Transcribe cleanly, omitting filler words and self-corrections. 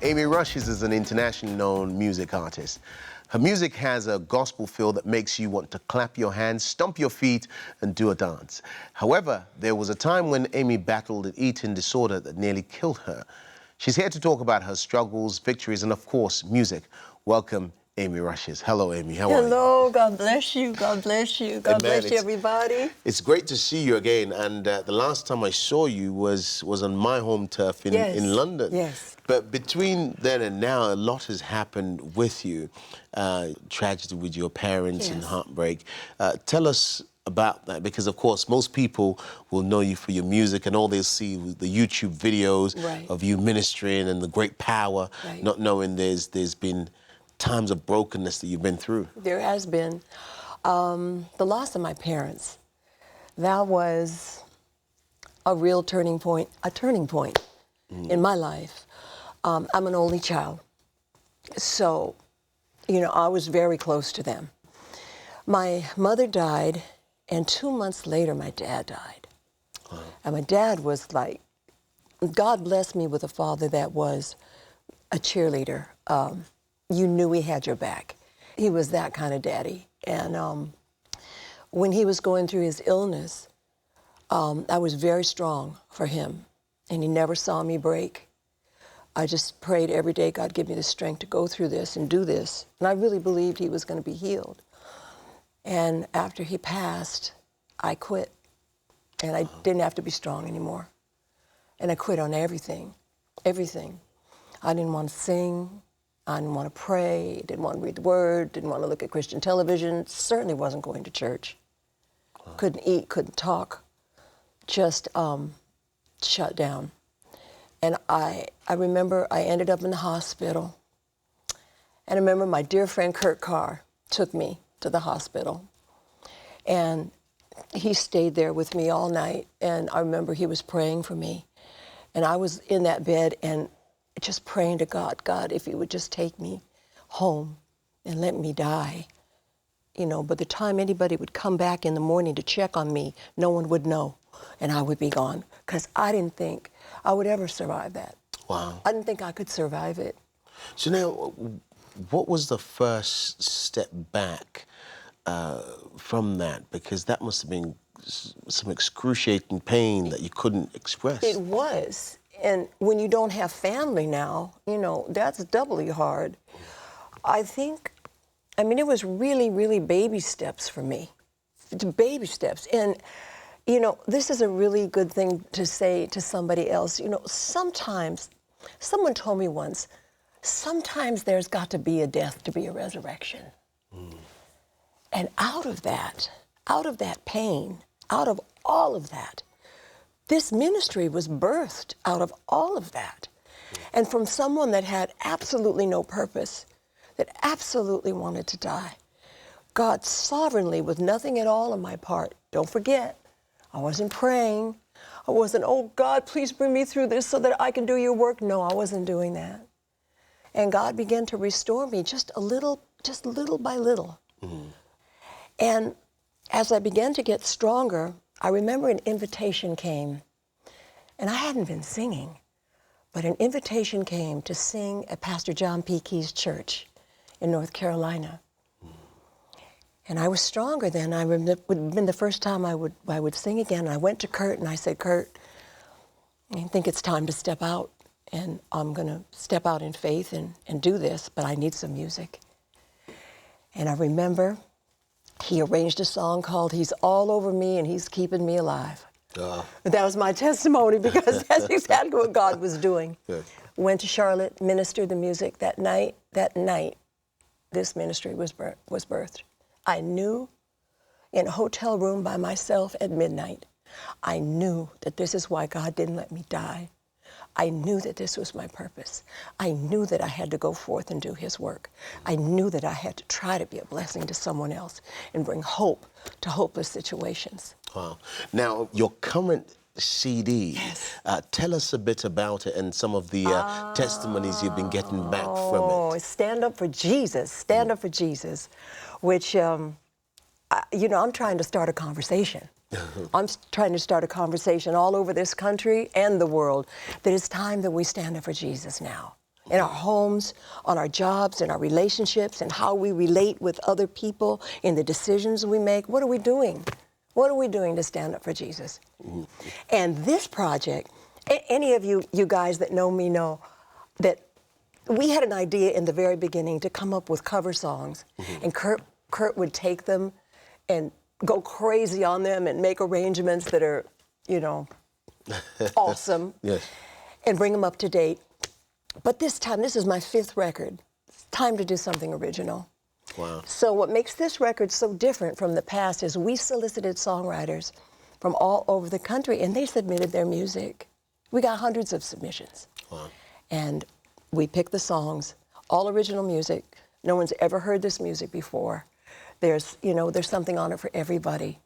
Amy Rushes is an internationally known music artist. Her music has a gospel feel that makes you want to clap your hands, stomp your feet, and do a dance. However, there was a time when Amy battled an eating disorder that nearly killed her. She's here to talk about her struggles, victories, and of course, music. Welcome, Amy Rushes. Hello, Amy. How are you? Hello. God bless you. God bless you. God bless you, everybody. It's great to see you again. And the last time I saw you was on my home turf in London. Yes. But between then and now, a lot has happened with you. Tragedy with your parents and heartbreak. Tell us about that, because of course most people will know you for your music and all they'll see the YouTube videos of you ministering and the great power, not knowing there's been times of brokenness that you've been through. There has been. The loss of my parents, that was a real turning point in my life. I'm an only child, so, you know, I was very close to them. My mother died, and 2 months later, my dad died. Wow. And my dad was like, God blessed me with a father that was a cheerleader. You knew he had your back. He was that kind of daddy. And when he was going through his illness, I was very strong for him, and he never saw me break. I just prayed every day, God, give me the strength to go through this and do this. And I really believed he was going to be healed. And after he passed, I quit. And I didn't have to be strong anymore. And I quit on everything, everything. I didn't want to sing. I didn't want to pray, didn't want to read the Word, didn't want to look at Christian television, certainly wasn't going to church. Couldn't eat, couldn't talk, just shut down. And I remember I ended up in the hospital. And I remember my dear friend Kurt Carr took me to the hospital. And he stayed there with me all night. And I remember he was praying for me. And I was in that bed and just praying to God, God, if you would just take me home and let me die. You know, by the time anybody would come back in the morning to check on me, no one would know, and I would be gone, because I didn't think I would ever survive that. Wow. I didn't think I could survive it. So now, what was the first step back from that? Because that must have been some excruciating pain that you couldn't express. It was. And when you don't have family now, you know, that's doubly hard. I mean, it was really, really baby steps for me. Baby steps. And, you know, this is a really good thing to say to somebody else. You know, sometimes, someone told me once, sometimes there's got to be a death to be a resurrection. And out of that pain, out of all of that, this ministry was birthed out of all of that. And from someone that had absolutely no purpose, that absolutely wanted to die, God sovereignly, with nothing at all on my part. Don't forget, I wasn't praying. I wasn't, oh God, please bring me through this so that I can do your work. No, I wasn't doing that. And God began to restore me just little by little. And as I began to get stronger, I remember an invitation came, and I hadn't been singing, but an invitation came to sing at Pastor John P. Key's church in North Carolina. And I was stronger then. It would have been the first time I would sing again. And I went to Kurt and I said, Kurt, I think it's time to step out, and I'm going to step out in faith and do this, but I need some music. And I remember he arranged a song called He's All Over Me and He's Keeping Me Alive. That was my testimony, because that's exactly what God was doing. Good. Went to Charlotte, ministered the music that night. That night, this ministry was birthed. I knew, in a hotel room by myself at midnight, I knew that this is why God didn't let me die. I knew that this was my purpose. I knew that I had to go forth and do his work. I knew that I had to try to be a blessing to someone else and bring hope to hopeless situations. Wow. Now, your current CD, tell us a bit about it and some of the testimonies you've been getting back from it. Oh, Stand Up for Jesus, Stand Up for Jesus, which, you know, I'm trying to start a conversation. I'm trying to start a conversation all over this country and the world that it's time that we stand up for Jesus now. in our homes, on our jobs, in our relationships, and how we relate with other people, in the decisions we make. What are we doing? What are we doing to stand up for Jesus? And this project, any of you guys that know me know that we had an idea in the very beginning to come up with cover songs, and Kurt would take them and go crazy on them and make arrangements that are, you know, awesome, Yes. and bring them up to date. But this time, this is my 5th record. It's time to do something original. Wow. So what makes this record so different from the past is we solicited songwriters from all over the country, and they submitted their music. We got hundreds of submissions. Wow. And we picked the songs, all original music. No one's ever heard this music before. There's, you know, there's something on it for everybody.